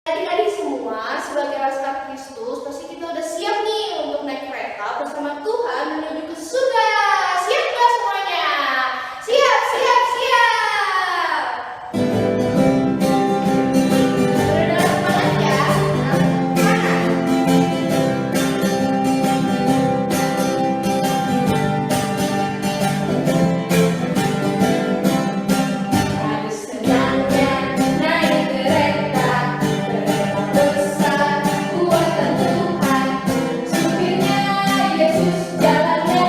Adik-adik semua, sebagai laskar Kristus, pasti kita udah siap nih untuk naik kereta bersama Tuhan menuju ke surga. Siap nggak semuanya? Siap, siap, siap. Udah semangat ya? Harus senangnya naik kereta besar buatan Tuhan. Supirnya Yesus, jalannya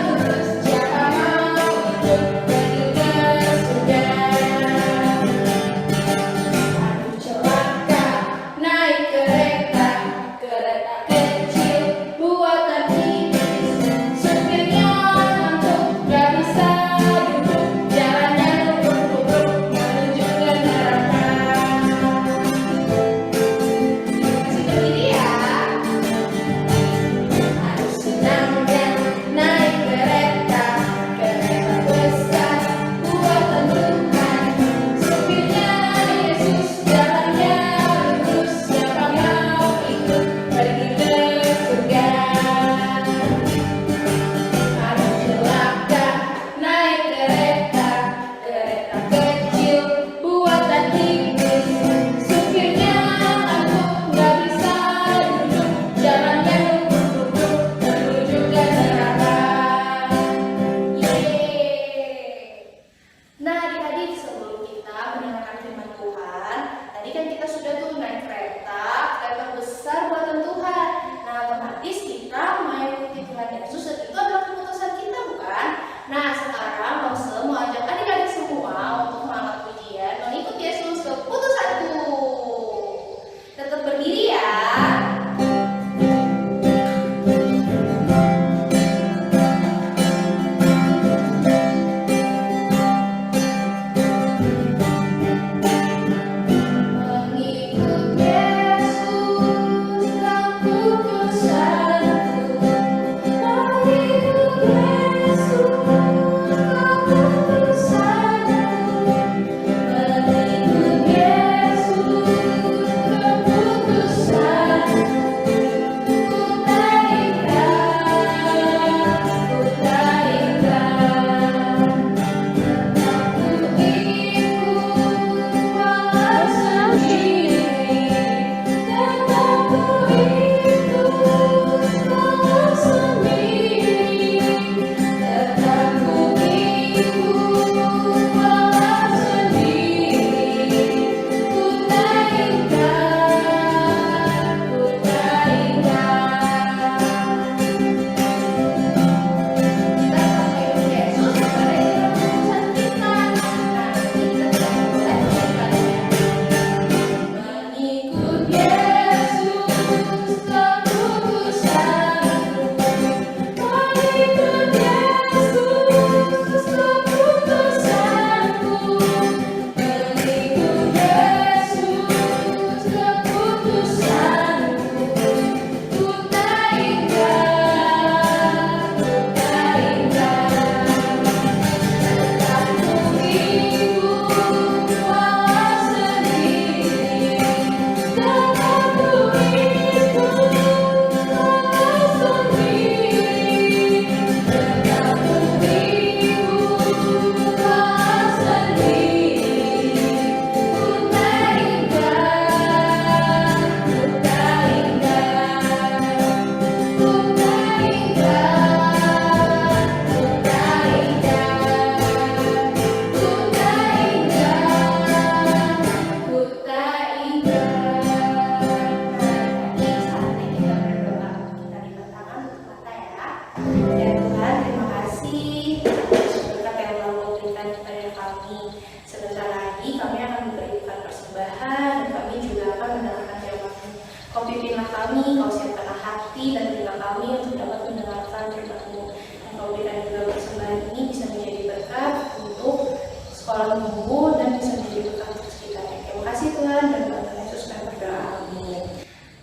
lurus. Siapa mau ikut pergi ke surga? Aduh celaka naik kereta kecil buatan iblis. Supirnya ngantuk gak bisa duduk, jalannya nubruk-nubruk menuju ke neraka. Masih berdiri ya. Harus senangnya naik kereta besar buatan Tuhan. Supirnya Yesus, jalannya lurus. Siapa mau ikut pergi ke surga? Aduh celaka naik kereta kecil buatan iblis. Supirnya ngantuk gak bisa duduk, jalannya nubruk-nubruk menuju ke neraka. Yeay. Nah adik-adik, sebelum kita mendengarkan firman Tuhan, tadi kan kita sudah tuh naik kereta besar buatan Tuhan. Nah otomatis kita mengikuti Tuhan Yesus, dan itu adalah keputusan kita, bukan? Nah sekarang mau ajak adik-adik semua untuk mengangkat pujian mengikut Yesus, keputusanku. Tetap berdiri ya. Mengikut Yesus, keputusanku. Mengikut Yesus, keputusanku. Mengikut Yesus, keputusanku. Ku tak ingkar, ku tak ingkar. Ku ikut walau sendiri, tetap ku ikut walau sendiri, tetap ku ikut walau sendiri. Ku tak ingkar, ku tak ingkar. Kita mengikut Yesus pada keputusan kita. Nanti kita mulai kembalinya. Mengikut Yesus, keputusanku. Mengikut Yesus, keputusanku. Mengikut Yesus, keputusanku. Ku tak ingkar, ku tak ingkar. Tetap ku ikut walau sendiri, tetap ku ikut walau sendiri, tetap ku ikut walau sendiri. Ku tak ingkar, ku tak ingkar. Ku tak ingkar, ku tak ingkar. Ku tak ingkar, ku tak ingkar. Tadi saatnya kita berdoa. Kita lipat tangan untuk mata ya. Ya Tuhan, terima kasih atas berkat yang telah Kau berikan kepada kami. Sebentar lagi kami akan memberikan persembahan, dan kami juga akan mendengarkan firman-Mu. Kau pimpinlah kami, Kau siapkanlah hati dan telinga kami untuk dapat mendengarkan firman-Mu. Dan Kau berikan juga persembahan ini bisa menjadi berkat untuk sekolah minggu dan bisa menjadi berkat untuk sekitarnya. Terima kasih Tuhan, dan dalam nama Yesus kami berdoa. Amin.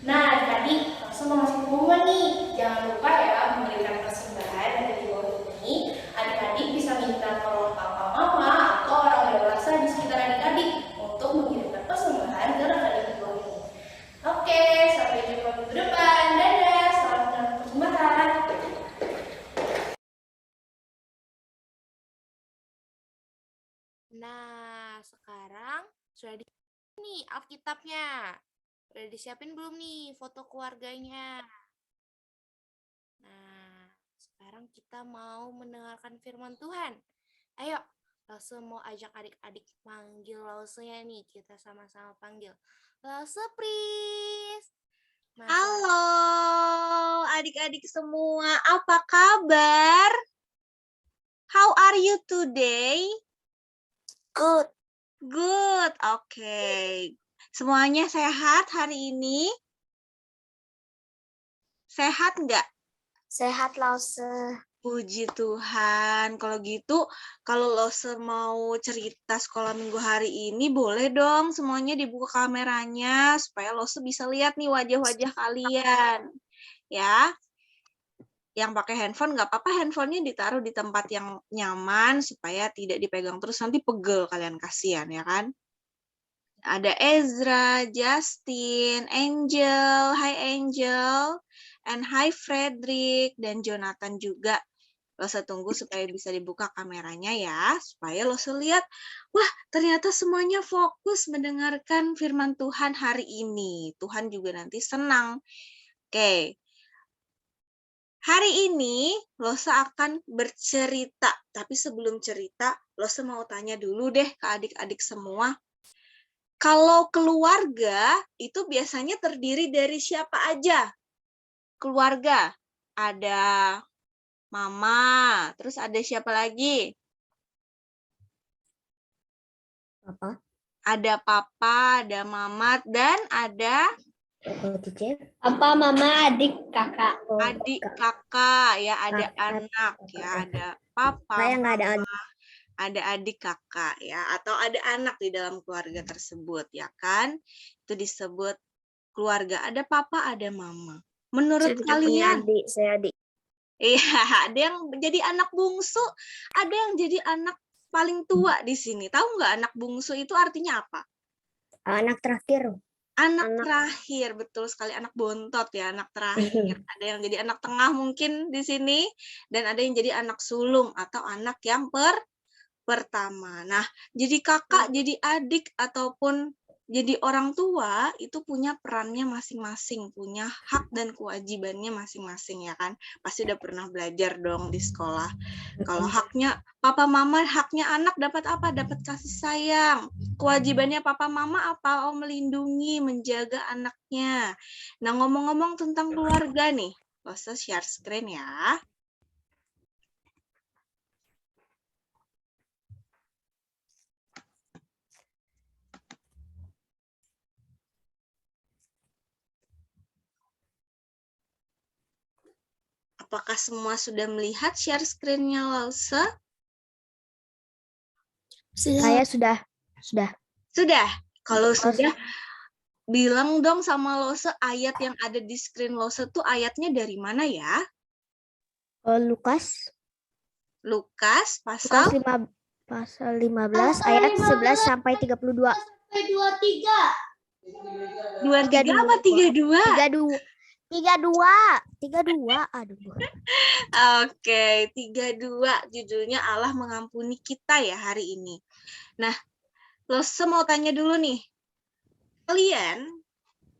Nah adik-adik, langsung mau ngasih pengumuman nih. Jangan lupa ya memberikan persembahan ada di bawah ini. Adik-adik bisa minta tolong papa mama atau orang dewasa di sekitar adik-adik untuk mengirimkan persembahan ke adik-adik di bawah ini. nih Alkitabnya? Udah disiapin belum nih foto keluarganya? Nah, sekarang kita mau mendengarkan firman Tuhan. Ayo, Lause mau ajak adik-adik panggil Lausenya nih. Kita sama-sama panggil. Lause, please. Halo adik-adik semua, apa kabar? How are you today? Good. Good, oke. Semuanya sehat hari ini? Sehat nggak? Sehat, Lause. Puji Tuhan. Kalau gitu, kalau lo mau cerita sekolah minggu hari ini, boleh dong semuanya dibuka kameranya supaya lo bisa lihat nih wajah-wajah kalian. Ya. Yang pakai handphone nggak apa-apa, handphonenya ditaruh di tempat yang nyaman supaya tidak dipegang terus, nanti pegel kalian, kasihan ya kan. Ada Ezra, Justin, Angel, hi Angel, and hi Frederick, dan Jonathan juga. Lo tunggu supaya bisa dibuka kameranya ya, supaya lo lihat, wah ternyata semuanya fokus mendengarkan firman Tuhan hari ini. Tuhan juga nanti senang. Oke. Hari ini Lose akan bercerita, tapi sebelum cerita, Lose mau tanya dulu deh ke adik-adik semua. Kalau keluarga itu biasanya terdiri dari siapa aja? Keluarga, ada mama, terus ada siapa lagi? Papa. Ada papa, ada mama, dan ada Papa, mama, adik, kakak. adik, kakak, ya ada anak, ya ada papa, mama, ada adik kakak ya, atau ada anak di dalam keluarga tersebut ya kan, itu disebut keluarga. Ada papa, ada mama. Menurut kalian, Saya adik. iya, ada yang jadi anak bungsu, ada yang jadi anak paling tua di sini. Tahu nggak anak bungsu itu artinya apa? Anak terakhir. Anak terakhir, betul sekali, anak bontot ya, anak terakhir. Ada yang jadi anak tengah mungkin di sini, dan ada yang jadi anak sulung atau anak yang pertama. Nah, jadi kakak, jadi adik, ataupun jadi orang tua, itu punya perannya masing-masing, punya hak dan kewajibannya masing-masing, ya kan? Pasti udah pernah belajar dong di sekolah. Kalau haknya papa mama, haknya anak dapat apa? Dapat kasih sayang. Kewajibannya papa mama apa? Oh, melindungi, menjaga anaknya. Nah, ngomong-ngomong tentang keluarga nih, Lose share screen ya. Apakah semua sudah melihat share screen-nya Lause? Saya sudah. Sudah? Kalau sudah, bilang dong sama Lause ayat yang ada di screen Lause tuh ayatnya dari mana ya? Lukas. Lukas pasal 15 ayat 11 sampai 32. Sampai 23. 23 apa 32? 32. Aduh. Oke, 32 judulnya Allah mengampuni kita ya hari ini. Nah, Lose mau tanya dulu nih. Kalian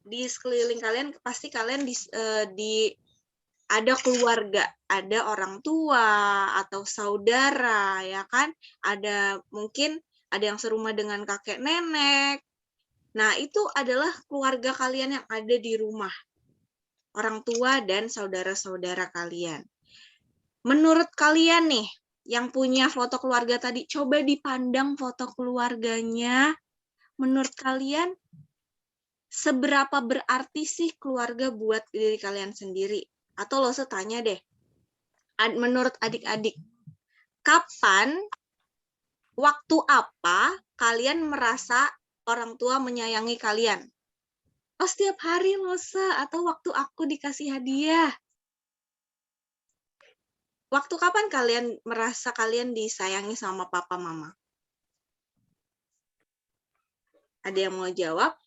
di sekeliling kalian pasti kalian ada keluarga, ada orang tua atau saudara ya kan? Mungkin ada yang serumah dengan kakek nenek. Nah, itu adalah keluarga kalian yang ada di rumah. Orang tua dan saudara-saudara kalian. Menurut kalian nih, yang punya foto keluarga tadi, coba dipandang foto keluarganya. Menurut kalian, seberapa berarti sih keluarga buat diri kalian sendiri? Atau Lose tanya deh, menurut adik-adik, kapan, waktu apa kalian merasa orang tua menyayangi kalian? Oh, setiap hari Lose, atau waktu aku dikasih hadiah. Waktu kapan kalian merasa kalian disayangi sama papa mama? Ada yang mau jawab?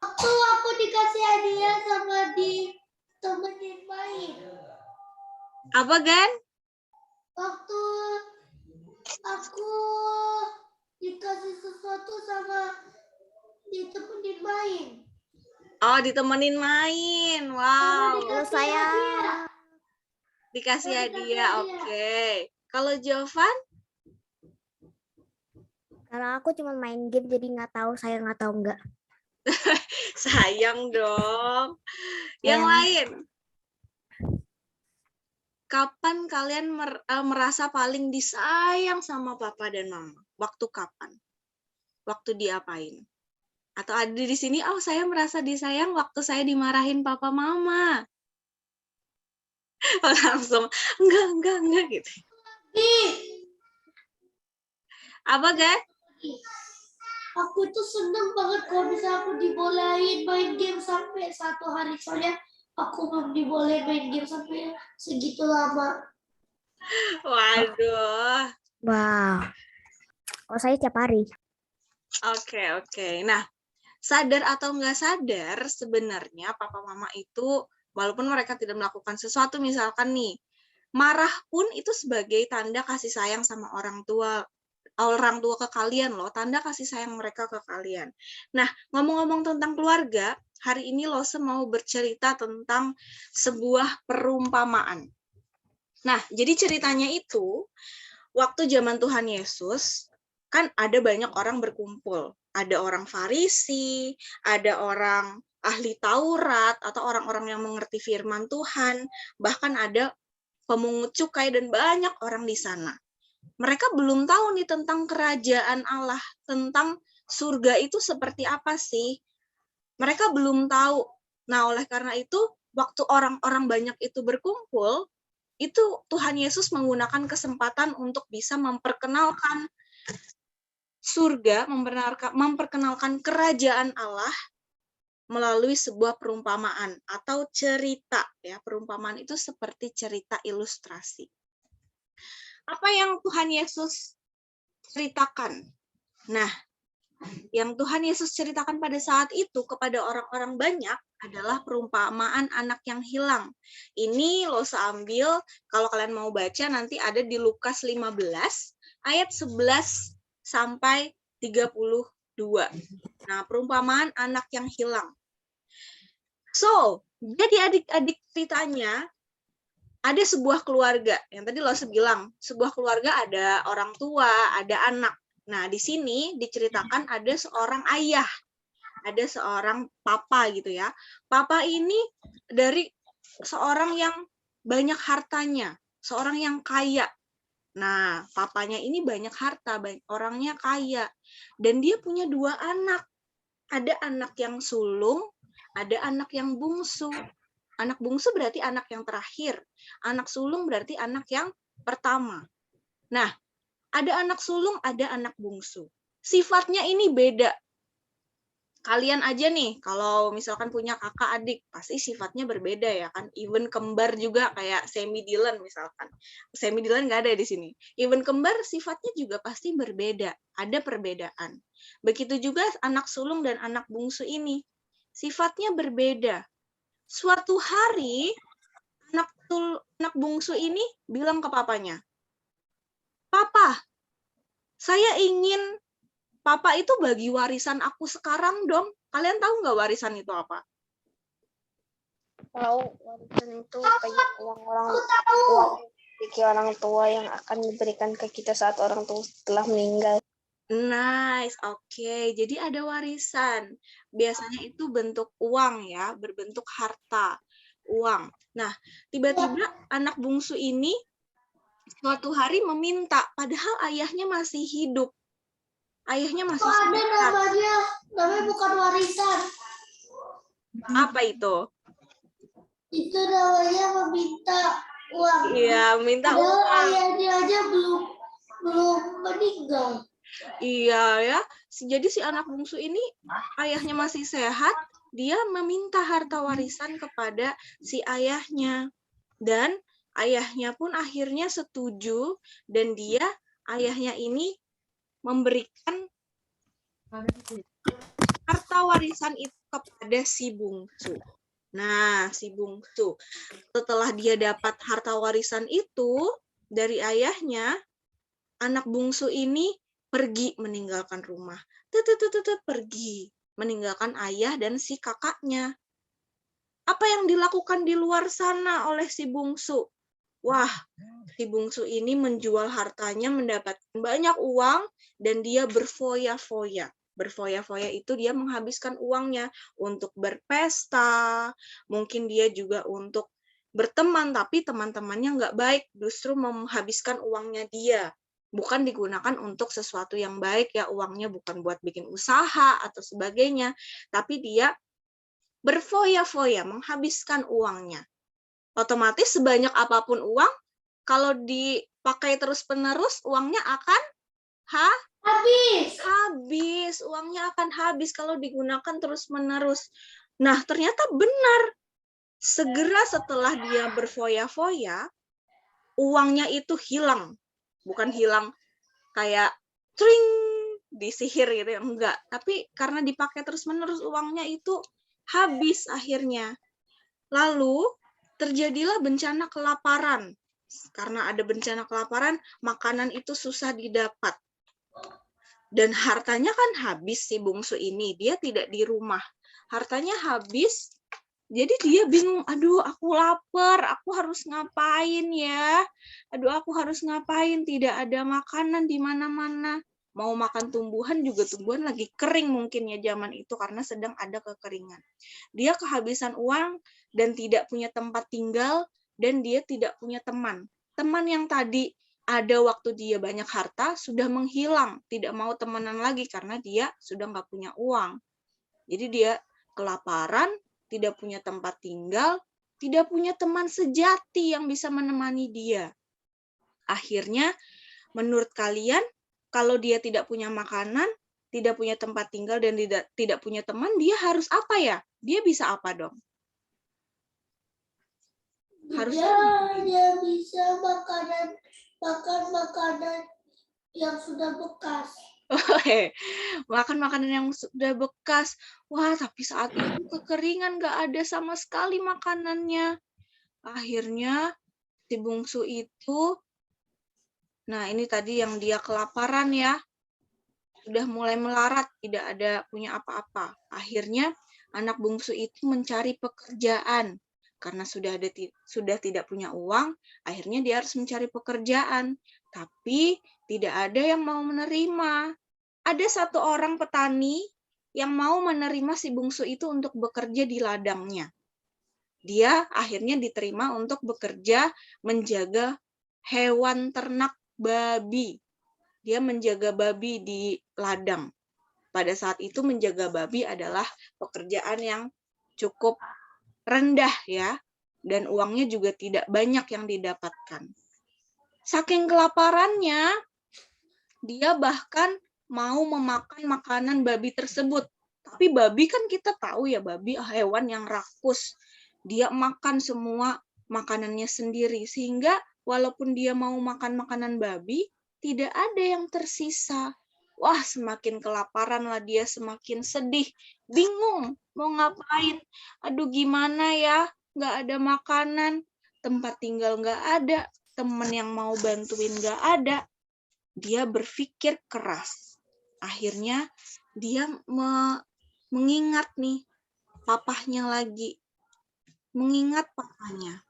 Waktu aku dikasih hadiah sama ditemenin main. Apa, Gan? Waktu aku dikasih sesuatu sama ditemenin main. Oh, ditemenin main. Wow. Kalau saya Dikasih Oh, hadiah. Oke. Kalau Jovan? Kalau aku cuma main game jadi nggak tahu sayang atau enggak. Sayang dong. Yang Sayang. lain? Kapan kalian merasa paling disayang sama papa dan mama? Waktu kapan? Waktu diapain? Atau ada di sini, oh saya merasa disayang waktu saya dimarahin papa mama. Langsung, enggak gitu. Apa, guys? Aku tuh seneng banget kalau bisa aku dibolehin main game sampai 1 hari. Soalnya aku belum dibolehin main game sampai segitu lama. Waduh. Wow. Kalau saya tiap hari. Oke. Nah, sadar atau nggak sadar, sebenarnya papa mama itu, walaupun mereka tidak melakukan sesuatu, misalkan nih, marah pun itu sebagai tanda kasih sayang sama orang tua ke kalian loh, tanda kasih sayang mereka ke kalian. Nah, ngomong-ngomong tentang keluarga, hari ini Lose mau bercerita tentang sebuah perumpamaan. Nah, jadi ceritanya itu, waktu zaman Tuhan Yesus, kan ada banyak orang berkumpul. Ada orang Farisi, ada orang ahli Taurat, atau orang-orang yang mengerti firman Tuhan, bahkan ada pemungut cukai dan banyak orang di sana. Mereka belum tahu nih tentang kerajaan Allah, tentang surga itu seperti apa sih. Mereka belum tahu. Nah, oleh karena itu, waktu orang-orang banyak itu berkumpul, itu Tuhan Yesus menggunakan kesempatan untuk bisa memperkenalkan surga, memperkenalkan kerajaan Allah melalui sebuah perumpamaan atau cerita. Ya, perumpamaan itu seperti cerita ilustrasi. Apa yang Tuhan Yesus ceritakan? Nah, yang Tuhan Yesus ceritakan pada saat itu kepada orang-orang banyak adalah perumpamaan anak yang hilang. Ini Lose ambil, kalau kalian mau baca nanti ada di Lukas 15 ayat 11 sampai 32. Nah, perumpamaan anak yang hilang. So, jadi adik-adik ceritanya ada sebuah keluarga. Yang tadi Lose bilang, sebuah keluarga ada orang tua, ada anak. Nah, di sini diceritakan ada seorang ayah, ada seorang papa gitu ya. Papa ini dari seorang yang banyak hartanya, seorang yang kaya. Nah, papanya ini banyak harta, orangnya kaya. Dan dia punya 2 anak. Ada anak yang sulung, ada anak yang bungsu. Anak bungsu berarti anak yang terakhir. Anak sulung berarti anak yang pertama. Nah, ada anak sulung, ada anak bungsu. Sifatnya ini beda. Kalian aja nih, kalau misalkan punya kakak adik, pasti sifatnya berbeda ya kan. Even kembar juga kayak Semi Dylan misalkan. Semi Dylan nggak ada di sini. Even kembar sifatnya juga pasti berbeda. Ada perbedaan. Begitu juga anak sulung dan anak bungsu ini. Sifatnya berbeda. Suatu hari, anak bungsu ini bilang ke papanya, "Papa, saya ingin Papa itu bagi warisan aku sekarang dong." Kalian tahu nggak warisan itu apa? Tahu, warisan itu kayak uang orang tua yang akan diberikan ke kita saat orang tua telah meninggal. Nice, oke. Jadi ada warisan. Biasanya itu bentuk uang ya, berbentuk harta, uang. Nah, tiba-tiba anak bungsu ini suatu hari meminta, padahal ayahnya masih hidup. Ayahnya masih Ada sehat. namanya bukan warisan. Apa itu? Itu namanya meminta uang. Iya, minta Padahal uang. ayahnya aja belum meninggal. Iya ya. Jadi si anak bungsu ini ayahnya masih sehat, dia meminta harta warisan kepada si ayahnya. Dan ayahnya pun akhirnya setuju dan ayahnya ini memberikan harta warisan itu kepada si bungsu. Nah, si bungsu setelah dia dapat harta warisan itu dari ayahnya, anak bungsu ini pergi meninggalkan rumah. Pergi meninggalkan ayah dan si kakaknya. Apa yang dilakukan di luar sana oleh si bungsu? Wah, si bungsu ini menjual hartanya, mendapatkan banyak uang, dan dia berfoya-foya. Berfoya-foya itu dia menghabiskan uangnya untuk berpesta, mungkin dia juga untuk berteman, tapi teman-temannya nggak baik, justru menghabiskan uangnya dia. Bukan digunakan untuk sesuatu yang baik, ya uangnya bukan buat bikin usaha atau sebagainya, tapi dia berfoya-foya, menghabiskan uangnya. Otomatis sebanyak apapun uang, kalau dipakai terus-menerus, uangnya akan habis. Uangnya akan habis kalau digunakan terus-menerus. Nah, ternyata benar. Segera setelah dia berfoya-foya, uangnya itu hilang. Bukan hilang kayak tring, disihir gitu ya, enggak. Tapi karena dipakai terus-menerus, uangnya itu habis akhirnya. Lalu terjadilah bencana kelaparan. Karena ada bencana kelaparan, makanan itu susah didapat. Dan hartanya kan habis si bungsu ini, dia tidak di rumah. Hartanya habis, jadi dia bingung, aduh aku lapar, aku harus ngapain ya? Aduh aku harus ngapain, tidak ada makanan di mana-mana. Mau makan tumbuhan juga tumbuhan lagi kering mungkin ya zaman itu karena sedang ada kekeringan. Dia kehabisan uang dan tidak punya tempat tinggal dan dia tidak punya teman. Teman yang tadi ada waktu dia banyak harta sudah menghilang, tidak mau temenan lagi karena dia sudah nggak punya uang. Jadi dia kelaparan, tidak punya tempat tinggal, tidak punya teman sejati yang bisa menemani dia. Akhirnya, menurut kalian, kalau dia tidak punya makanan, tidak punya tempat tinggal, dan tidak punya teman, dia harus apa ya? Dia bisa apa dong? Harusnya dia bisa makan makanan yang sudah bekas. makan makanan yang sudah bekas. Wah, tapi saat itu kekeringan, nggak ada sama sekali makanannya. Akhirnya si bungsu itu, nah ini tadi yang dia kelaparan ya, sudah mulai melarat, tidak ada punya apa-apa. Akhirnya anak bungsu itu mencari pekerjaan. Karena sudah tidak punya uang, akhirnya dia harus mencari pekerjaan. Tapi tidak ada yang mau menerima. Ada satu orang petani yang mau menerima si bungsu itu untuk bekerja di ladangnya. Dia akhirnya diterima untuk bekerja menjaga hewan ternak babi. Dia menjaga babi di ladang. Pada saat itu menjaga babi adalah pekerjaan yang cukup rendah ya, dan uangnya juga tidak banyak yang didapatkan. Saking kelaparannya, dia bahkan mau memakan makanan babi tersebut. Tapi babi kan kita tahu ya, babi hewan yang rakus. Dia makan semua makanannya sendiri, sehingga walaupun dia mau makan makanan babi, tidak ada yang tersisa. Wah, semakin kelaparan lah dia, semakin sedih, bingung mau ngapain. Aduh gimana ya, nggak ada makanan, tempat tinggal nggak ada, temen yang mau bantuin nggak ada. Dia berpikir keras. Akhirnya dia mengingat nih papahnya lagi. Mengingat papanya.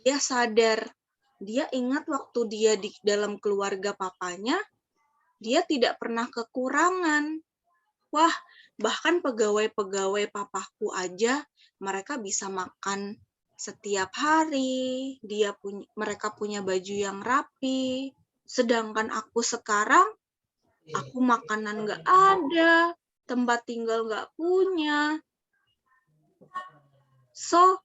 Dia sadar, dia ingat waktu dia di dalam keluarga papanya, dia tidak pernah kekurangan. Wah, bahkan pegawai-pegawai papaku aja, mereka bisa makan setiap hari, mereka punya baju yang rapi, sedangkan aku sekarang, aku makanan nggak ada, tempat tinggal nggak punya. So,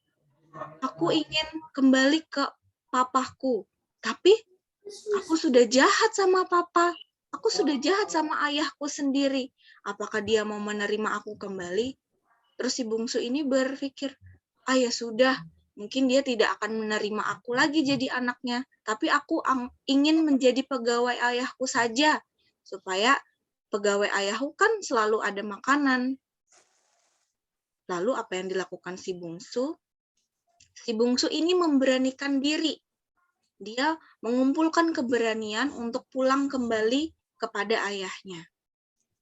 aku ingin kembali ke papaku, tapi aku sudah jahat sama papa, aku sudah jahat sama ayahku sendiri. Apakah dia mau menerima aku kembali? Terus si bungsu ini berpikir, ya sudah, mungkin dia tidak akan menerima aku lagi jadi anaknya, tapi aku ingin menjadi pegawai ayahku saja, supaya pegawai ayahku kan selalu ada makanan. Lalu apa yang dilakukan si bungsu? Si bungsu ini memberanikan diri. Dia mengumpulkan keberanian untuk pulang kembali kepada ayahnya.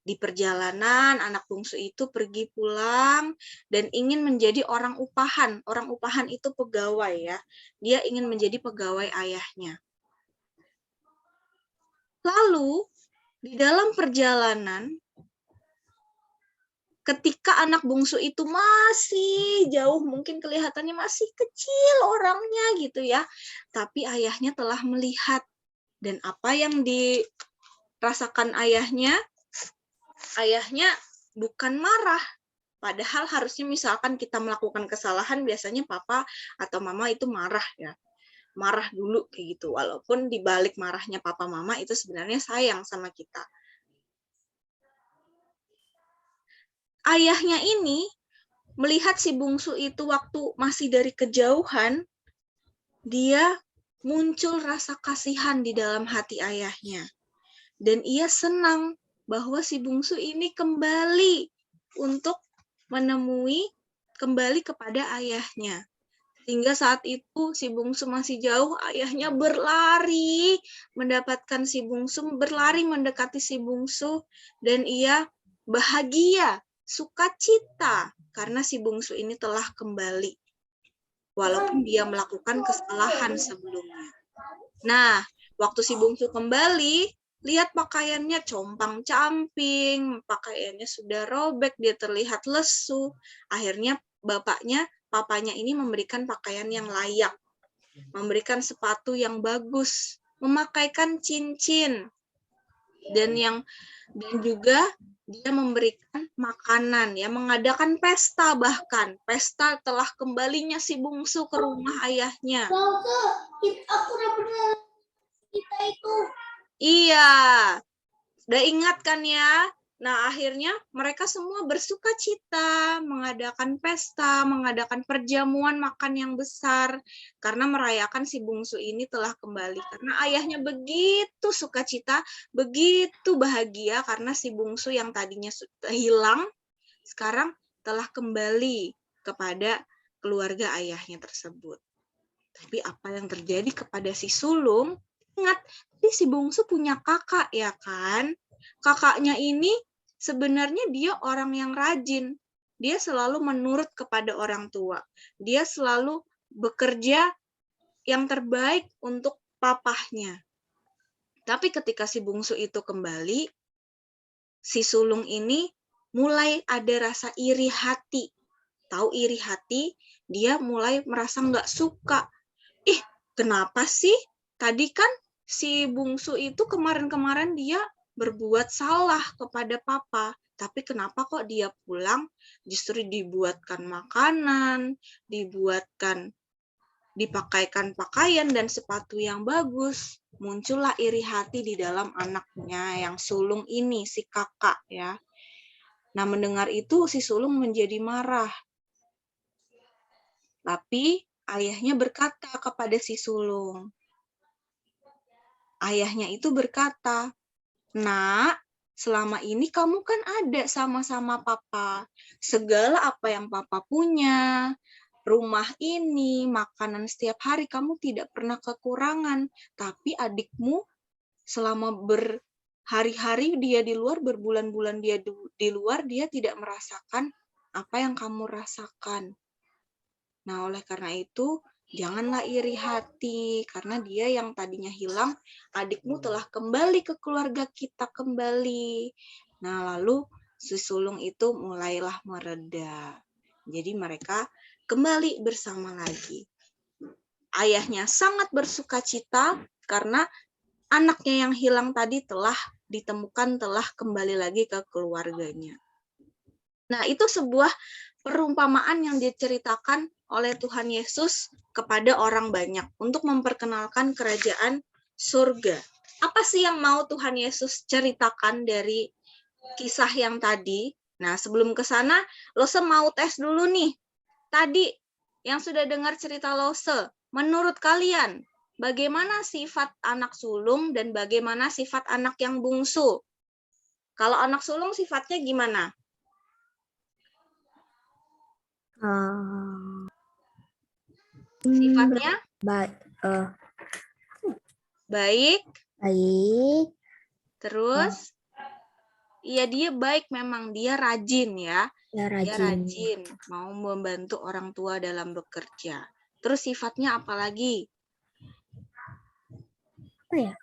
Di perjalanan, anak bungsu itu pergi pulang dan ingin menjadi orang upahan. Orang upahan itu pegawai ya. Dia ingin menjadi pegawai ayahnya. Lalu, di dalam perjalanan, ketika anak bungsu itu masih jauh, mungkin kelihatannya masih kecil orangnya gitu ya. Tapi ayahnya telah melihat. Dan apa yang dirasakan ayahnya? Ayahnya bukan marah. Padahal harusnya misalkan kita melakukan kesalahan, biasanya papa atau mama itu marah ya. Marah dulu kayak gitu. Walaupun di balik marahnya papa mama itu sebenarnya sayang sama kita. Ayahnya ini melihat si bungsu itu waktu masih dari kejauhan, dia muncul rasa kasihan di dalam hati ayahnya. Dan ia senang bahwa si bungsu ini kembali untuk menemui kembali kepada ayahnya. Sehingga saat itu si bungsu masih jauh, ayahnya berlari mendapatkan si bungsu, berlari mendekati si bungsu, dan ia bahagia, sukacita, karena si bungsu ini telah kembali. Walaupun dia melakukan kesalahan sebelumnya. Nah, waktu si bungsu kembali, lihat pakaiannya compang-camping, pakaiannya sudah robek, dia terlihat lesu. Akhirnya papanya ini memberikan pakaian yang layak, memberikan sepatu yang bagus, memakaikan cincin, dan juga dia memberikan makanan, ya, mengadakan pesta, bahkan pesta telah kembalinya si bungsu ke rumah ayahnya. Aku udah pernah kita itu. Iya, udah ingat kan ya? Nah, akhirnya mereka semua bersukacita, mengadakan pesta, mengadakan perjamuan makan yang besar, karena merayakan si bungsu ini telah kembali. Karena ayahnya begitu sukacita, begitu bahagia, karena si bungsu yang tadinya hilang, sekarang telah kembali kepada keluarga ayahnya tersebut. Tapi apa yang terjadi kepada si sulung? Ingat, si bungsu punya kakak ya kan? Kakaknya ini sebenarnya dia orang yang rajin. Dia selalu menurut kepada orang tua. Dia selalu bekerja yang terbaik untuk papahnya. Tapi ketika si bungsu itu kembali, si sulung ini mulai ada rasa iri hati. Tahu iri hati? Dia mulai merasa nggak suka. Kenapa sih? Tadi kan si bungsu itu kemarin-kemarin dia berbuat salah kepada papa. Tapi kenapa kok dia pulang justru dibuatkan makanan, dipakaikan pakaian dan sepatu yang bagus. Muncullah iri hati di dalam anaknya yang sulung ini, si kakak ya. Nah, mendengar itu si sulung menjadi marah. Tapi ayahnya berkata kepada si sulung. Ayahnya itu berkata, "Nak, selama ini kamu kan ada sama-sama papa. Segala apa yang papa punya, rumah ini, makanan setiap hari, kamu tidak pernah kekurangan. Tapi adikmu selama berhari-hari dia di luar, berbulan-bulan dia di luar, dia tidak merasakan apa yang kamu rasakan. Nah, oleh karena itu, janganlah iri hati, karena dia yang tadinya hilang, adikmu telah kembali ke keluarga kita kembali." Nah, lalu si sulung itu mulailah mereda. Jadi mereka kembali bersama lagi. Ayahnya sangat bersukacita karena anaknya yang hilang tadi telah ditemukan, telah kembali lagi ke keluarganya. Nah, itu sebuah perumpamaan yang diceritakan oleh Tuhan Yesus kepada orang banyak untuk memperkenalkan kerajaan surga. Apa sih yang mau Tuhan Yesus ceritakan dari kisah yang tadi? Nah, sebelum ke sana, Lose mau tes dulu nih. Tadi yang sudah dengar cerita Lose, menurut kalian bagaimana sifat anak sulung dan bagaimana sifat anak yang bungsu? Kalau anak sulung sifatnya gimana? Sifatnya Baik. baik, Baik. terus Iya, dia baik memang, dia rajin ya. Ya Dia rajin, mau membantu orang tua dalam bekerja. Terus sifatnya apa lagi? Apa ya?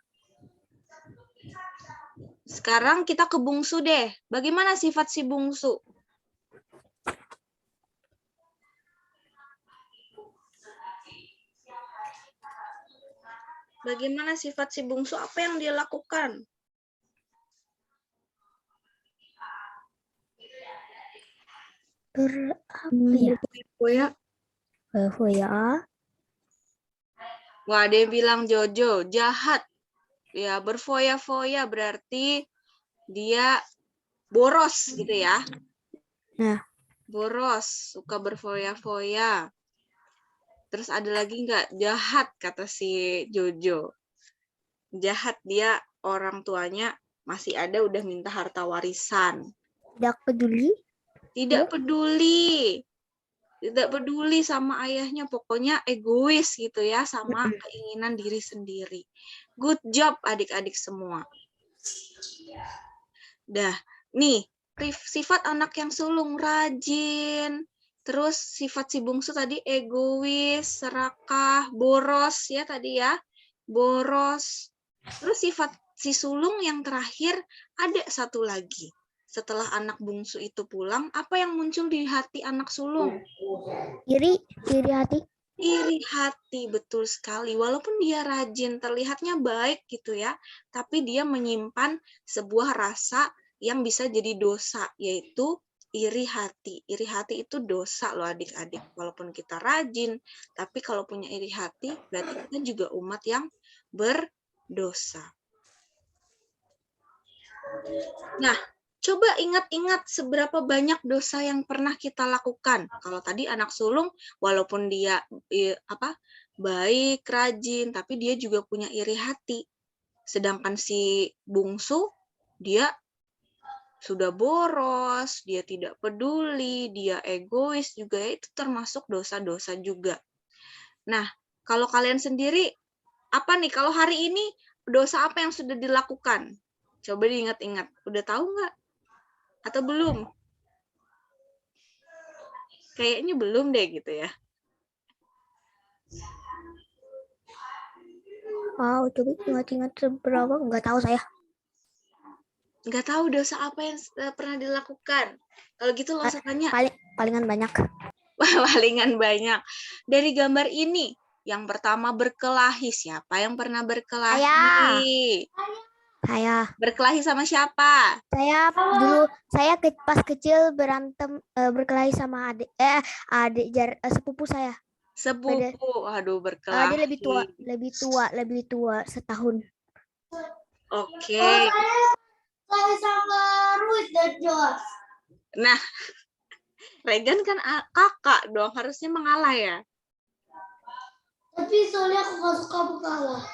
Sekarang kita ke bungsu deh. Bagaimana sifat si bungsu? Bagaimana sifat si bungsu? Apa yang dia lakukan? Apa ya? Ya. Ya. Wah, ada yang bilang Jojo, jahat. Ya, berfoya-foya berarti dia boros gitu ya. Nah. Boros, suka berfoya-foya. Terus ada lagi nggak? Jahat, kata si Jojo. Jahat, dia orang tuanya masih ada udah minta harta warisan. Tidak peduli. Tidak peduli. Tidak peduli sama ayahnya, pokoknya egois gitu ya, sama keinginan diri sendiri. Good job adik-adik semua. Dah, nih, sifat anak yang sulung rajin, terus sifat si bungsu tadi egois, serakah, boros ya tadi ya, boros. Terus sifat si sulung yang terakhir ada satu lagi. Setelah anak bungsu itu pulang, apa yang muncul di hati anak sulung? Iri hati. Iri hati, betul sekali. Walaupun dia rajin, terlihatnya baik gitu ya, tapi dia menyimpan sebuah rasa yang bisa jadi dosa, yaitu iri hati. Iri hati itu dosa loh adik-adik. Walaupun kita rajin, tapi kalau punya iri hati, berarti kita juga umat yang berdosa. Nah, coba ingat-ingat seberapa banyak dosa yang pernah kita lakukan. Kalau tadi anak sulung, walaupun dia baik, rajin, tapi dia juga punya iri hati. Sedangkan si bungsu, dia sudah boros, dia tidak peduli, dia egois juga, itu termasuk dosa-dosa juga. Nah, kalau kalian sendiri, apa nih? Kalau hari ini, dosa apa yang sudah dilakukan? Coba diingat-ingat. Udah tahu nggak? Atau belum? Kayaknya belum deh gitu ya. Oh, coba ingat-ingat seberapa? Nggak tahu saya. Nggak tahu dosa apa yang pernah dilakukan. Kalau gitu langsung tanya. Palingan banyak. Palingan banyak. Dari gambar ini, yang pertama berkelahi. Siapa yang pernah berkelahi? Saya. Berkelahi sama siapa? Saya dulu pas kecil berantem berkelahi sama adik sepupu saya. Sepupu. Aduh, berkelahi. Dia lebih tua setahun. Oke. Saya sama Ruiz dan Jos. Nah, Regan kan kakak dong, harusnya mengalah ya. Tapi soalnya aku nggak suka mengalah.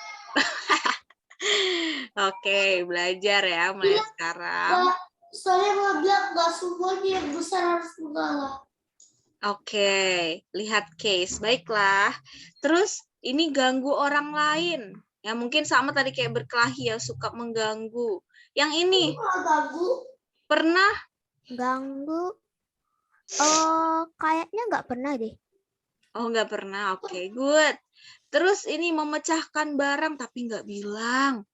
Oke, belajar ya mulai sekarang. Soalnya Mama bilang nggak semuanya yang besar harus mengalah. Oke, lihat case. Baiklah. Terus ini ganggu orang lain. Ya mungkin sama tadi kayak berkelahi ya, suka mengganggu. Yang ini pernah Ganggu? Kayaknya nggak pernah deh. Oh, nggak pernah. Oke, good. Terus ini memecahkan barang tapi nggak bilang.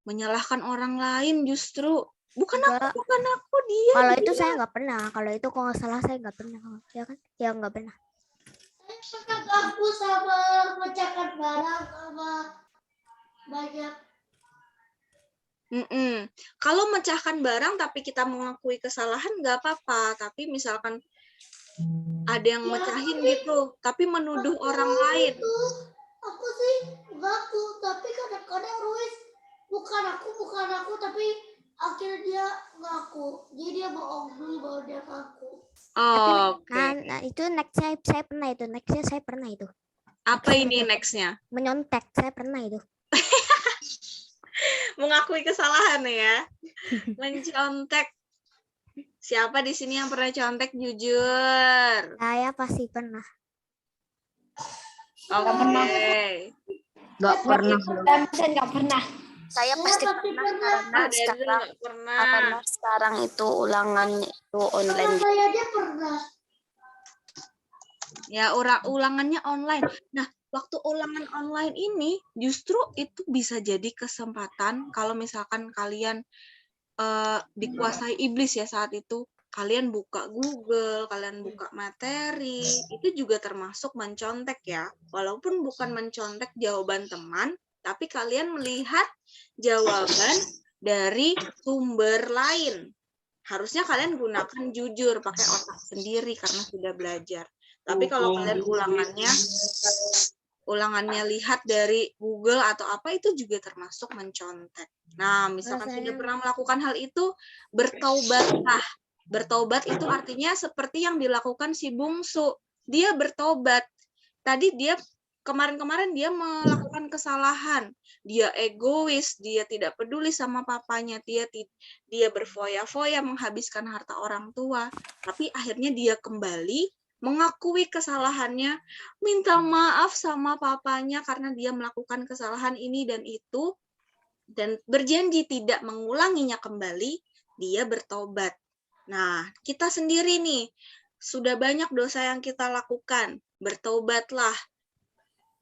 Menyalahkan orang lain justru. Bukan aku, dia. Kalau itu saya nggak pernah. Kalau itu kalau nggak salah saya nggak pernah. Ya kan? Ya nggak pernah. Saya pernah ganggu sama memecahkan barang sama banyak. Kalau mecahkan barang tapi kita mengakui kesalahan nggak apa-apa. Tapi misalkan ada yang mecahin gitu, tapi menuduh orang lain. Aku sih ngaku, tapi kadang-kadang Ruiz bukan aku, tapi akhirnya dia ngaku. Jadi dia bohong dulu baru dia ngaku. Oh, oke. Nah, itu nextnya saya pernah itu. Nextnya saya pernah itu. Apa ini nextnya? Menyontek, saya pernah itu. Mengakui kesalahan ya. Mencontek. Siapa di sini yang pernah contek jujur? Saya pasti pernah. Oke. Nggak pernah. Saya nggak pernah. Saya pasti pernah karena Ah, Denzel sekarang nggak pernah. karena sekarang itu ulangannya itu online. Ya, ulangannya online. Nah, waktu ulangan online ini justru itu bisa jadi kesempatan kalau misalkan kalian dikuasai iblis ya saat itu. Kalian buka Google, kalian buka materi, itu juga termasuk mencontek ya. Walaupun bukan mencontek jawaban teman, tapi kalian melihat jawaban dari sumber lain. Harusnya kalian gunakan jujur, pakai otak sendiri karena sudah belajar. Tapi kalau kalian ulangannya lihat dari Google atau apa, itu juga termasuk mencontek. Nah, misalkan sudah pernah melakukan hal itu, bertaubatlah. Bertobat itu artinya seperti yang dilakukan si bungsu. Dia bertobat. Tadi dia kemarin-kemarin dia melakukan kesalahan. Dia egois, dia tidak peduli sama papanya, dia berfoya-foya menghabiskan harta orang tua. Tapi akhirnya dia kembali mengakui kesalahannya, minta maaf sama papanya karena dia melakukan kesalahan ini dan itu, dan berjanji tidak mengulanginya kembali, dia bertobat. Nah, kita sendiri nih, sudah banyak dosa yang kita lakukan, bertobatlah,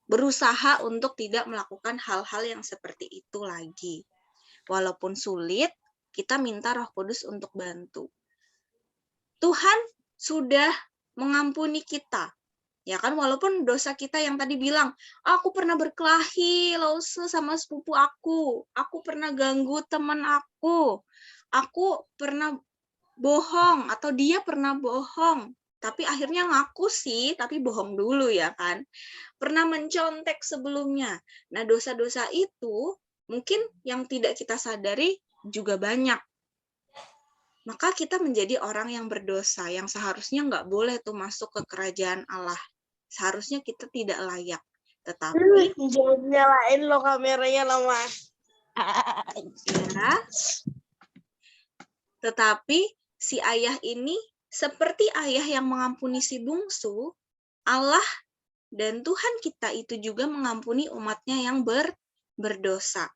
berusaha untuk tidak melakukan hal-hal yang seperti itu lagi. Walaupun sulit, kita minta Roh Kudus untuk bantu. Tuhan sudah mengampuni kita. Ya kan, walaupun dosa kita yang tadi bilang, aku pernah berkelahi Lause sama sepupu aku pernah ganggu teman aku pernah bohong, atau dia pernah bohong, tapi akhirnya ngaku sih, tapi bohong dulu ya kan. Pernah mencontek sebelumnya. Nah, dosa-dosa itu mungkin yang tidak kita sadari juga banyak. Maka kita menjadi orang yang berdosa, yang seharusnya nggak boleh tuh masuk ke kerajaan Allah. Seharusnya kita tidak layak. Tetapi, Jangan nyalain lo kameranya lo Mas. ya, tetapi si ayah ini seperti ayah yang mengampuni si bungsu, Allah dan Tuhan kita itu juga mengampuni umatnya yang berdosa.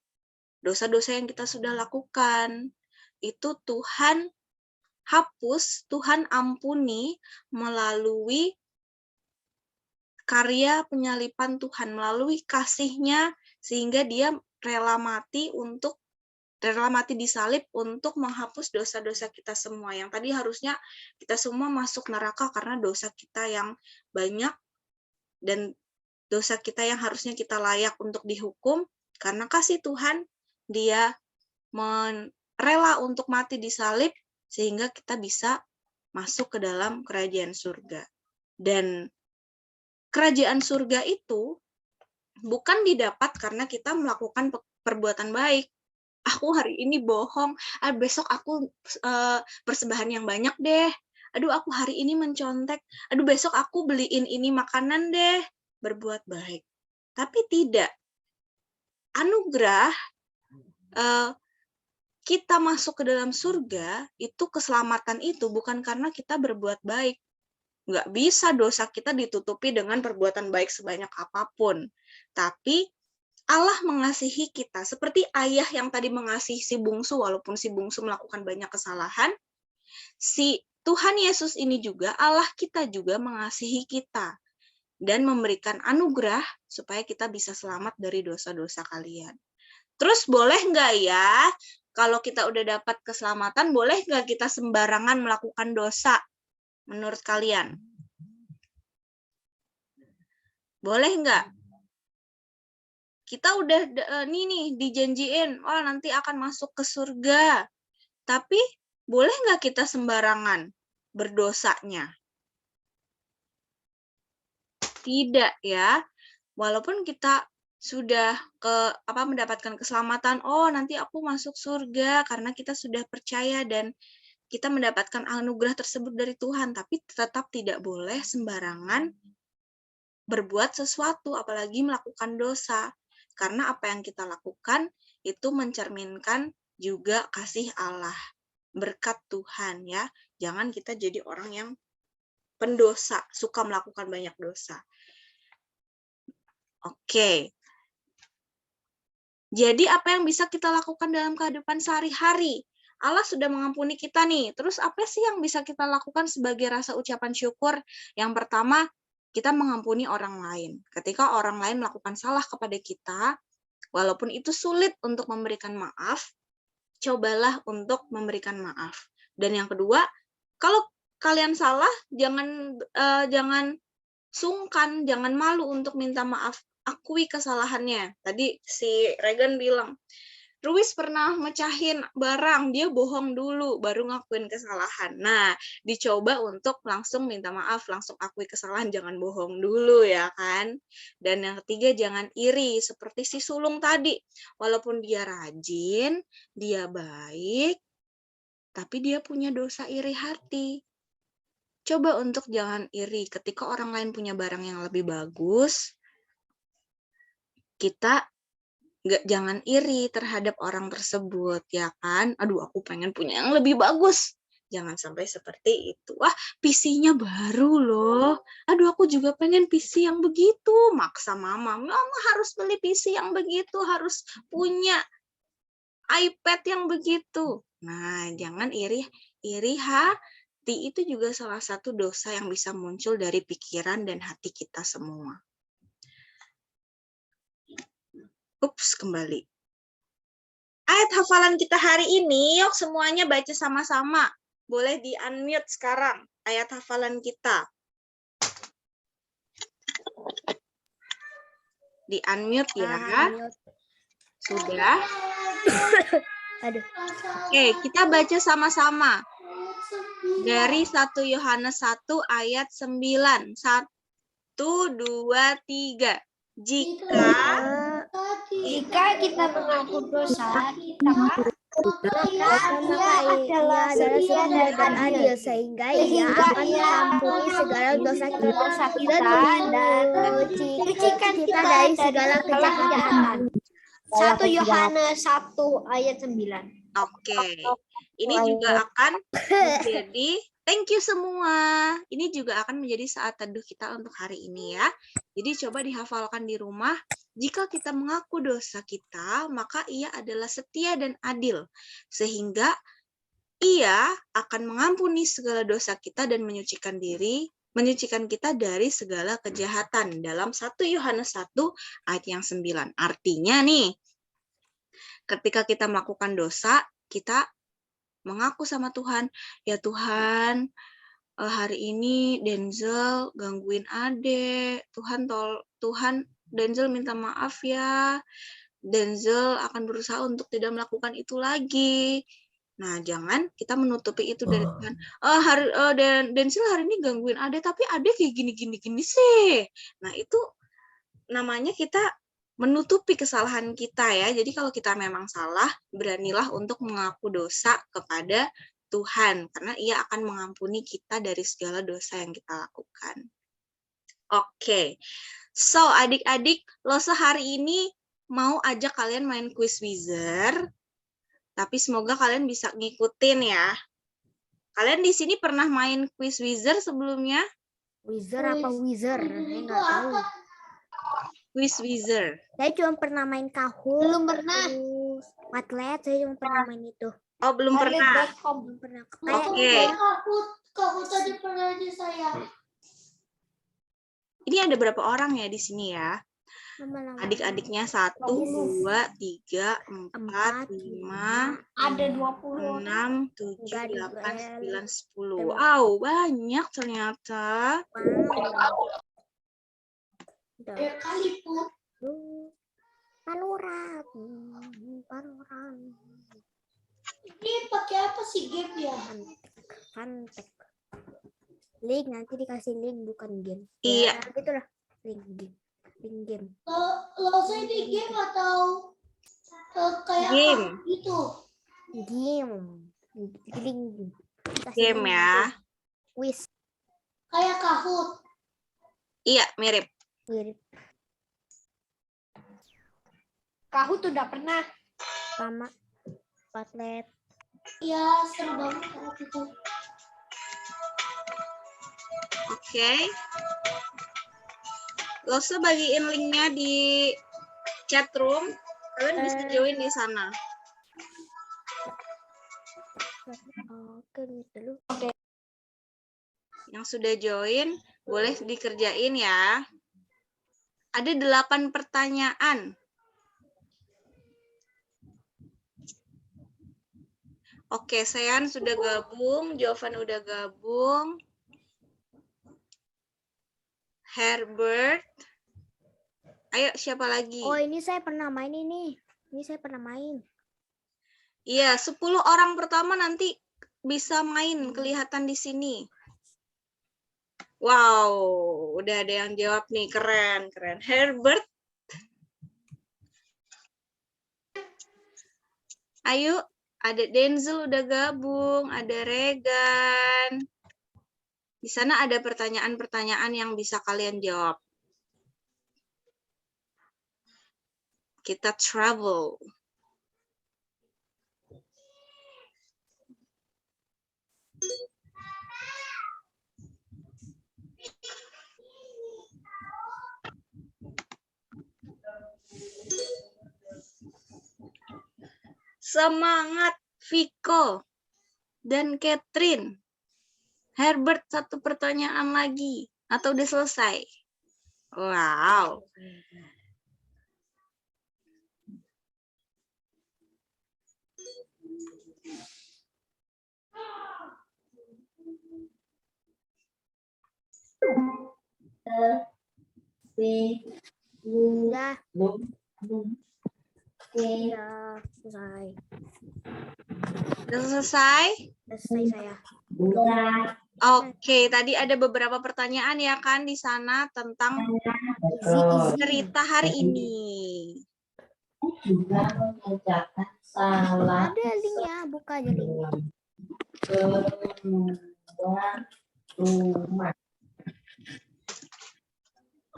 Dosa-dosa yang kita sudah lakukan, itu Tuhan hapus, Tuhan ampuni melalui karya penyalipan Tuhan, melalui kasih-Nya, sehingga dia rela mati disalib untuk menghapus dosa-dosa kita semua. Yang tadi harusnya kita semua masuk neraka karena dosa kita yang banyak dan dosa kita yang harusnya kita layak untuk dihukum, karena kasih Tuhan, dia rela untuk mati disalib sehingga kita bisa masuk ke dalam kerajaan surga. Dan kerajaan surga itu bukan didapat karena kita melakukan perbuatan baik. Aku hari ini bohong, besok aku persembahan yang banyak deh. Aduh, aku hari ini mencontek. Aduh, besok aku beliin ini makanan deh. Berbuat baik. Tapi tidak. Anugerah kita masuk ke dalam surga, itu keselamatan itu bukan karena kita berbuat baik. Nggak bisa dosa kita ditutupi dengan perbuatan baik sebanyak apapun. Tapi Allah mengasihi kita seperti ayah yang tadi mengasihi si bungsu, walaupun si bungsu melakukan banyak kesalahan, si Tuhan Yesus ini juga, Allah kita juga mengasihi kita dan memberikan anugerah supaya kita bisa selamat dari dosa-dosa kalian. Terus boleh nggak ya, kalau kita udah dapat keselamatan, boleh nggak kita sembarangan melakukan dosa menurut kalian? Boleh nggak? Kita udah nih dijanjiin, oh nanti akan masuk ke surga. Tapi boleh nggak kita sembarangan berdosanya? Tidak ya. Walaupun kita sudah mendapatkan keselamatan, oh nanti aku masuk surga karena kita sudah percaya dan kita mendapatkan anugerah tersebut dari Tuhan, tapi tetap tidak boleh sembarangan berbuat sesuatu, apalagi melakukan dosa. Karena apa yang kita lakukan itu mencerminkan juga kasih Allah, berkat Tuhan ya. Jangan kita jadi orang yang pendosa, suka melakukan banyak dosa. Oke. Jadi apa yang bisa kita lakukan dalam kehidupan sehari-hari? Allah sudah mengampuni kita nih. Terus apa sih yang bisa kita lakukan sebagai rasa ucapan syukur? Yang pertama, kita mengampuni orang lain. Ketika orang lain melakukan salah kepada kita, walaupun itu sulit untuk memberikan maaf, cobalah untuk memberikan maaf. Dan yang kedua, kalau kalian salah, jangan sungkan, jangan malu untuk minta maaf. Akui kesalahannya. Tadi si Regan bilang, Ruis pernah mecahin barang, dia bohong dulu, baru ngakuin kesalahan. Nah, dicoba untuk langsung minta maaf, langsung akui kesalahan, jangan bohong dulu ya kan. Dan yang ketiga, jangan iri, seperti si sulung tadi. Walaupun dia rajin, dia baik, tapi dia punya dosa iri hati. Coba untuk jangan iri, ketika orang lain punya barang yang lebih bagus, kita jangan iri terhadap orang tersebut, ya kan? Aduh, aku pengen punya yang lebih bagus. Jangan sampai seperti itu. Wah, PC-nya baru loh. Aduh, aku juga pengen PC yang begitu. Maksa mama harus beli PC yang begitu, harus punya iPad yang begitu. Nah, jangan iri hati. Itu juga salah satu dosa yang bisa muncul dari pikiran dan hati kita semua. Ups, kembali. Ayat hafalan kita hari ini, yuk semuanya baca sama-sama. Boleh di-unmute sekarang, ayat hafalan kita. Di-unmute ya. Sudah? Aduh. Oke, kita baca sama-sama. Dari 1 Yohanes 1 ayat 9. 1, 2, 3. Jika kita mengaku dosa kita, Maka ia adalah setia dan adil sehingga ia akan mengampuni segala dosa kita dan menyucikan kita dari segala kejahatan. 1 Yohanes 1 ayat 9. Oke. Ini juga akan menjadi, thank you semua. Ini juga akan menjadi saat teduh kita untuk hari ini ya. Jadi coba dihafalkan di rumah. Jika kita mengaku dosa kita, maka ia adalah setia dan adil. Sehingga ia akan mengampuni segala dosa kita dan menyucikan kita dari segala kejahatan. Dalam 1 Yohanes 1 ayat yang 9. Artinya nih, ketika kita melakukan dosa, kita mengaku sama Tuhan, ya Tuhan, hari ini Denzel gangguin Ade. Tuhan, Denzel minta maaf ya. Denzel akan berusaha untuk tidak melakukan itu lagi. Nah, jangan kita menutupi itu dari Tuhan. Denzel hari ini gangguin Ade, tapi Ade kayak gini sih. Nah, itu namanya kita menutupi kesalahan kita ya. Jadi kalau kita memang salah, beranilah untuk mengaku dosa kepada Tuhan, karena ia akan mengampuni kita dari segala dosa yang kita lakukan. Oke. So, adik-adik, Lose hari ini mau ajak kalian main quiz wizard, tapi semoga kalian bisa ngikutin ya. Kalian di sini pernah main quiz wizard sebelumnya? Wizard apa wizard? Saya nggak tahu. Quiz wizard. Saya cuma pernah main Kahoot. Belum pernah. Terus Padlet, saya cuma pernah main itu. Oh, belum pernah. Belum pernah. Oke. Kamu tadi pernah di saya. Ini ada berapa orang ya di sini ya? Lama-lama. Adik-adiknya 1, 2, 3, 4, 5, Ada 20. 6, 7, Enggak, 8, Dibel. 9, 10. Wow, banyak ternyata. Ya kali pun. Paluran. Ini pakai apa sih game ya? Fantek. Link, nanti dikasih link bukan game. Iya. Ya, gitulah. Link game. Lo saya di game atau kayak Game. apa gitu? Link. Game ya. Quiz. Kayak Kahoot. Iya, mirip. Kahoot udah pernah. Sama Padlet. Ya seru banget Kahoot itu. Oke. Lose bagiin linknya di chat room. Kalian bisa join di sana. Oke, dulu. Yang sudah join, boleh dikerjain ya. Ada 8 pertanyaan. Oke, Sean sudah gabung, Jovan udah gabung. Herbert. Ayo, siapa lagi? Oh, ini saya pernah main ini. Ini saya pernah main. Iya, 10 orang pertama nanti bisa main, kelihatan di sini. Wow, udah ada yang jawab nih, keren, keren. Herbert. Ayo, ada Denzel udah gabung, ada Regan. Di sana ada pertanyaan-pertanyaan yang bisa kalian jawab. Kita travel. Semangat Viko dan Catherine. Herbert, satu pertanyaan lagi. Atau udah selesai? Wow. Udah. Udah selesai. Udah selesai? Selesai saya. Oke, tadi ada beberapa pertanyaan ya kan di sana tentang cerita hari ini. Ada linknya, buka aja linknya.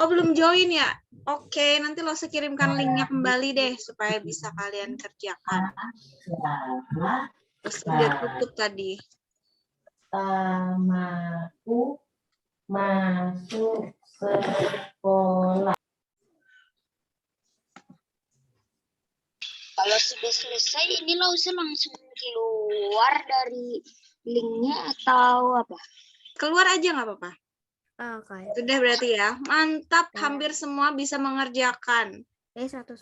Oh, belum join ya? Oke, nanti lo kirimkan linknya kembali deh supaya bisa kalian kerjakan. Terus udah tutup tadi. Tamaku masuk sekolah. Kalau sudah selesai, ini Lause langsung keluar dari linknya atau apa? Keluar aja nggak apa-apa. Oke. Sudah berarti ya. Mantap, hampir semua bisa mengerjakan. 100%.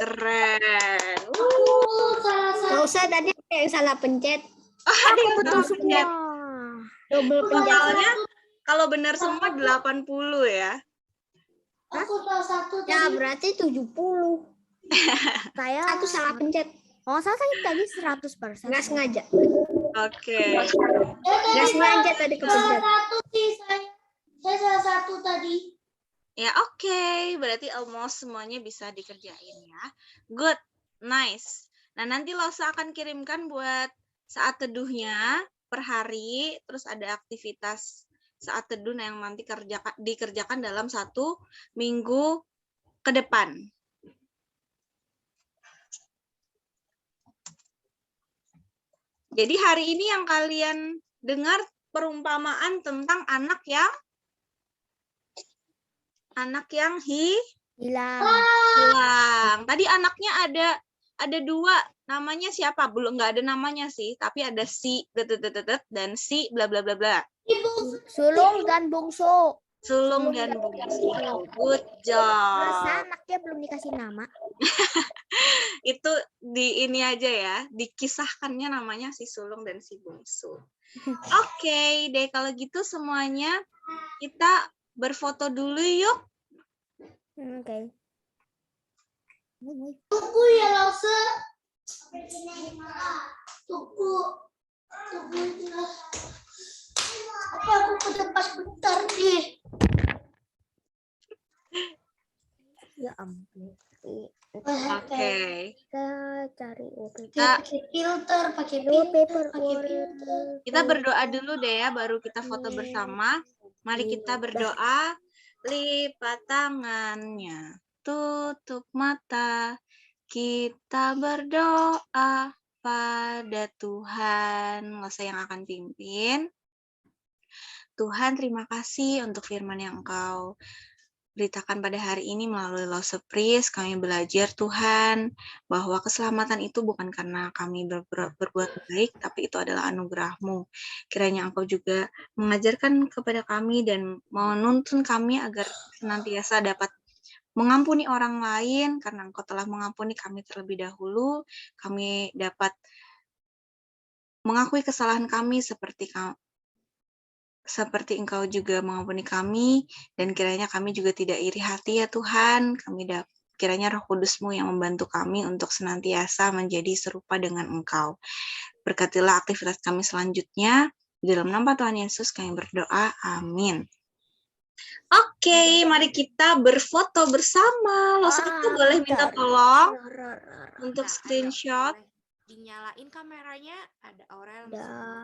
Keren. Nggak usah, tadi ada yang salah pencet. Ada Betul semua. Double pencet. Totalnya kalau benar semua 80 ya. Aku salah satu Ya, tadi. berarti 70. Saya Aku salah pencet. Oh, saya tadi 100%. Nggak sengaja. Oke. Nggak sengaja tadi Salah kepencet. satu sih saya. Saya salah satu tadi. Ya oke, berarti almost semuanya bisa dikerjain ya. Good, nice. Nah nanti Losa akan kirimkan buat saat teduhnya per hari, terus ada aktivitas saat teduh yang nanti dikerjakan dalam 1 minggu ke depan. Jadi hari ini yang kalian dengar perumpamaan tentang anak yang hilang. Tadi anaknya ada 2, namanya siapa? Belum, nggak ada namanya sih, tapi ada si dan si bla bla bla bla. Sulung dan bungsu. Sulung dan bungsu. Good Terus job. anaknya belum dikasih nama. Itu di ini aja ya, dikisahkannya namanya si sulung dan si bungsu. Oke deh, kalau gitu semuanya kita berfoto dulu yuk. Oke. Tunggu ya Lause. Tunggu. Tunggu ya. Tapi aku ke depan bentar deh. Ya ampun. Oke. Kita cari Kita Pakai filter, pakai paper. Kita berdoa dulu deh ya, baru kita foto bersama. Mari kita berdoa. Lipat tangannya, tutup mata. Kita berdoa pada Tuhan. Losa yang akan pimpin. Tuhan, terima kasih untuk firman yang Engkau beritakan pada hari ini melalui Lause Pris, kami belajar Tuhan, bahwa keselamatan itu bukan karena kami berbuat baik, tapi itu adalah anugerah-Mu. Kiranya Engkau juga mengajarkan kepada kami dan menuntun kami agar senantiasa dapat mengampuni orang lain, karena Engkau telah mengampuni kami terlebih dahulu. Kami dapat mengakui kesalahan kami seperti Engkau juga mengampuni kami, dan kiranya kami juga tidak iri hati ya Tuhan. Kiranya Roh Kudus-Mu yang membantu kami untuk senantiasa menjadi serupa dengan Engkau. Berkatilah aktivitas kami selanjutnya. Di dalam nama Tuhan Yesus kami berdoa. Amin. Oke, mari kita berfoto bersama. Itu boleh minta tolong untuk Nah, ayo, screenshot. boleh dinyalain kameranya. Ada Aurel. Udah.